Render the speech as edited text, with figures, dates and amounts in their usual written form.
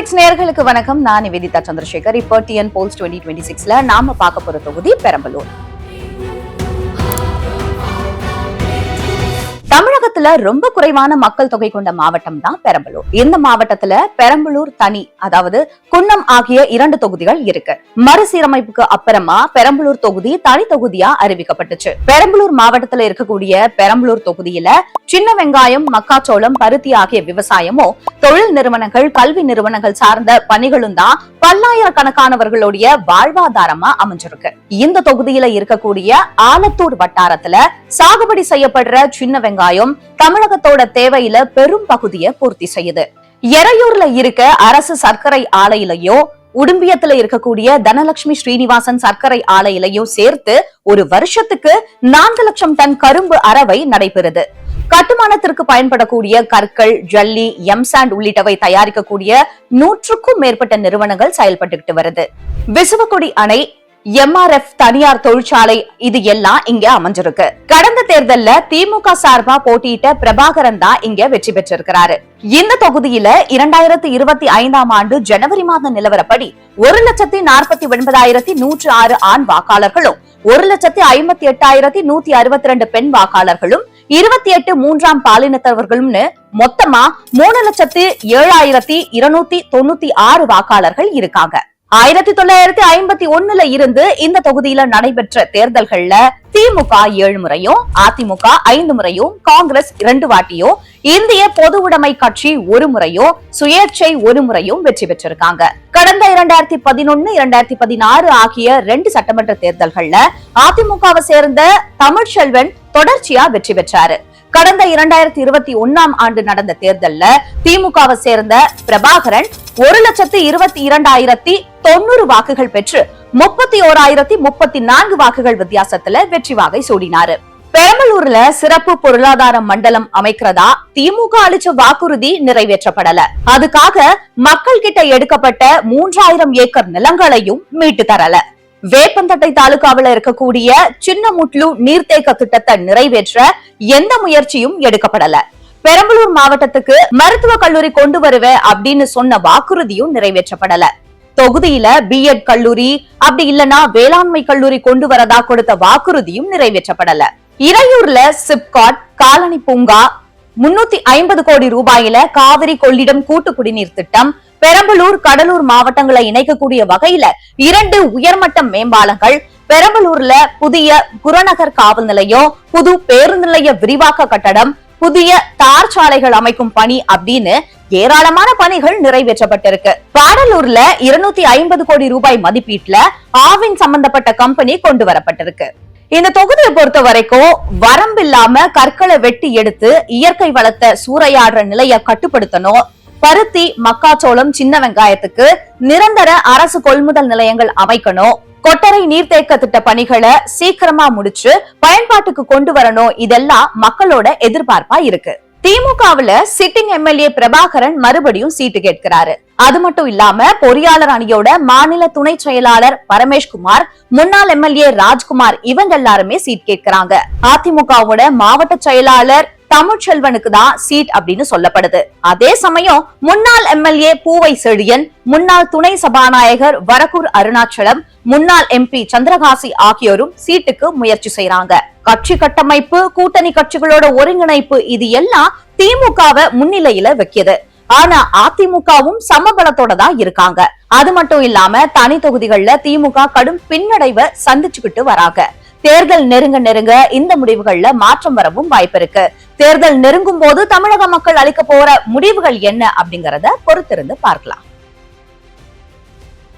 Politics நேயர்களுக்கு வணக்கம். நான் நிவேதிதா சந்திரசேகர். இப்போ டிஎன் போல்ஸ் 2026ல நாம பார்க்க போற தொகுதி பெரம்பலூர். தமிழகத்துல ரொம்ப குறைவான மக்கள் தொகை கொண்ட மாவட்டம் தான் பெரம்பலூர். இந்த மாவட்டத்துல பெரம்பலூர் தனி, அதாவது குன்னம் ஆகிய 2 தொகுதிகள் இருக்கு. மறுசீரமைப்புக்கு அப்புறமா பெரம்பலூர் தொகுதி தனி தொகுதியா அறிவிக்கப்பட்டுச்சு. பெரம்பலூர் மாவட்டத்துல இருக்கக்கூடிய பெரம்பலூர் தொகுதியில சின்ன வெங்காயம், மக்காச்சோளம், பருத்தி ஆகிய விவசாயமும், தொழில் நிறுவனங்கள், கல்வி நிறுவனங்கள் சார்ந்த பணிகளும் தான் பல்லாயிரக்கணக்கானவர்களுடைய வாழ்வாதாரமா அமைஞ்சிருக்கு. இந்த தொகுதியில இருக்கக்கூடிய ஆலத்தூர் வட்டாரத்துல சாகுபடி செய்யப்படுற சின்ன வெங்காயம் தமிழகத்தோட தேவையில பெரும் பகுதியை பூர்த்தி செய்யுது. எறையூர்ல இருக்க அரசு சர்க்கரை ஆலையிலையோ, உடும்பியத்துல இருக்கக்கூடிய தனலட்சுமி ஸ்ரீனிவாசன் சர்க்கரை ஆலையிலையும் சேர்த்து ஒரு வருஷத்துக்கு 4 லட்சம் டன் கரும்பு அரவை நடைபெறுது. கட்டுமானத்திற்கு பயன்படக்கூடிய கற்கள், ஜல்லி, எம்சாண்ட் உள்ளிட்டவை தயாரிக்கக்கூடிய 100க்கும் மேற்பட்ட நிறுவனங்கள் செயல்பட்டு வருது. விசுவக்குடி அணை, MRF தனியார் தொழிற்சாலை, இது எல்லாம் இங்க அமைஞ்சிருக்கு. கடந்த தேர்தல்ல திமுக சார்பா போட்டியிட்ட பிரபாகரன் தான் இங்க வெற்றி பெற்றிருக்கிறாரு. இந்த தொகுதியில 2025ஆம் ஆண்டு ஜனவரி மாத நிலவரப்படி 1,49,106 ஆண் வாக்காளர்களும் 1,58,162 பெண் வாக்காளர்களும் 28 மூன்றாம் பாலினத்தவர்களும்னு மொத்தமா 3,07,296 வாக்காளர்கள் இருக்காங்க. 1951ல இருந்து இந்த தொகுதியில நடைபெற்ற தேர்தல்கள்ல திமுக 7 முறையும், அதிமுக 5 முறையும், காங்கிரஸ் 2 வாட்டியும், இந்திய பொது உடைமை கட்சி 1 முறையும், சுயேட்சை 1 முறையும் வெற்றி பெற்றிருக்காங்க. கடந்த 2011, 2016 ஆகிய 2 சட்டமன்ற தேர்தல்கள்ல அதிமுகவை சேர்ந்த தமிழ்ச்செல்வன் தொடர்ச்சியா வெற்றி பெற்றாரு. கடந்த 2021ஆம் ஆண்டு நடந்த தேர்தல்ல திமுகவை சேர்ந்த பிரபாகரன் 1,22,90 வாக்குகள் பெற்று 31,034 வாக்குகள் வித்தியாசத்துல வெற்றி வாகை சூடினாரு. பெரம்பலூர்ல சிறப்பு பொருளாதார மண்டலம் அமைக்கிறதா திமுக அளிச்ச வாக்குறுதி நிறைவேற்றப்படல. அதுக்காக மக்கள் கிட்ட எடுக்கப்பட்ட 3000 ஏக்கர் நிலங்களையும் மீட்டு தரல. வேப்பந்தட்டை தாலுகாவில இருக்கக்கூடிய சின்னமுட்லு நீர்த்தேக்க திட்டத்தை நிறைவேற்ற எந்த முயற்சியும் எடுக்கப்படல. பெரம்பலூர் மாவட்டத்துக்கு மருத்துவ கல்லூரி கொண்டு வருவேன் அப்படின்னு சொன்ன வாக்குறுதியும் நிறைவேற்றப்படல. தொகுதியில BEd கல்லூரி, அப்படி இல்லனா வேளாண்மை கல்லூரி கொண்டு வரதா கொடுத்த வாக்குறுதியும் நிறைவேற்றப்படல. இறையூர்ல சிப்காட், காலனி பூங்கா, 350 கோடி ரூபாயில காவிரி கொள்ளிடம் கூட்டு குடிநீர் திட்டம், பெரம்பலூர், கடலூர் மாவட்டங்களை இணைக்கக்கூடிய வகையில 2 உயர்மட்ட மேம்பாலங்கள், பெரம்பலூர்ல புதிய புறநகர் காவல் நிலையம், புது பேருந்து நிலைய விரிவாக்க கட்டடம், புதிய தார் சாலைகள் அமைக்கும் பணி அப்படின்னு ஏராளமான பணிகள் நிறைவேற்றப்பட்டிருக்கு. பாடலூர்ல 250 கோடி ரூபாய் மதிப்பீட்டுல ஆவின் சம்பந்தப்பட்ட கம்பெனி கொண்டு வரப்பட்டிருக்கு. இந்த தொகுதியை பொறுத்த வரைக்கும் வரம்பில்லாம கற்களை வெட்டி எடுத்து இயற்கை வளத்தை சூறையாடுற நிலையை கட்டுப்படுத்தணும். பருத்தி, மக்காச்சோளம், சின்ன வெங்காயத்துக்கு நிரந்தர அரசு கொள்முதல் நிலையங்கள் அமைக்கணும். கொட்டரை நீர்த்தேக்க திட்ட பணிகளை சீக்கிரமா முடிச்சு பயன்பாட்டுக்கு கொண்டு வரணும். இதெல்லாம் மக்களோட எதிர்பார்ப்பா இருக்கு. திமுகவுல சிட்டிங் MLA பிரபாகரன் மறுபடியும் சீட்டு கேட்கிறாரு. அது மட்டும் இல்லாம பொறியாளர் அணியோட மாநில துணை செயலாளர் பரமேஷ்குமார், முன்னாள் MLA ராஜ்குமார், இவங்க எல்லாருமே சீட் கேட்கிறாங்க. அதிமுகவோட மாவட்ட செயலாளர் தமிழ்ச்செல்வனுக்கு தான் சீட் அப்படின்னு சொல்லப்படுது. அதே சமயம் முன்னாள் MLA பூவை செழியன், முன்னாள் துணை சபாநாயகர் வரக்கூர் அருணாச்சலம், முன்னாள் MP சந்திரகாசி ஆகியோரும் சீட்டுக்கு முயற்சி செய்யறாங்க. கட்சி கட்டமைப்பு, கூட்டணி கட்சிகளோட ஒருங்கிணைப்பு, இது எல்லாம் திமுகவை முன்னிலையில வைக்கிது. ஆனா அதிமுகவும் சமபலத்தோட தான் இருக்காங்க. அது மட்டும் இல்லாம தனி தொகுதிகள்ல திமுக கடும் பின்னடைவை சந்திச்சுக்கிட்டு வராங்க. தேர்தல் நெருங்க இந்த முடிவுகள்ல மாற்றம் வரவும் வாய்ப்பு இருக்கு. தேர்தல் நெருங்கும் போது தமிழக மக்கள் அளிக்க போற முடிவுகள் என்ன அப்படிங்கறத பொறுத்திருந்து பார்க்கலாம்.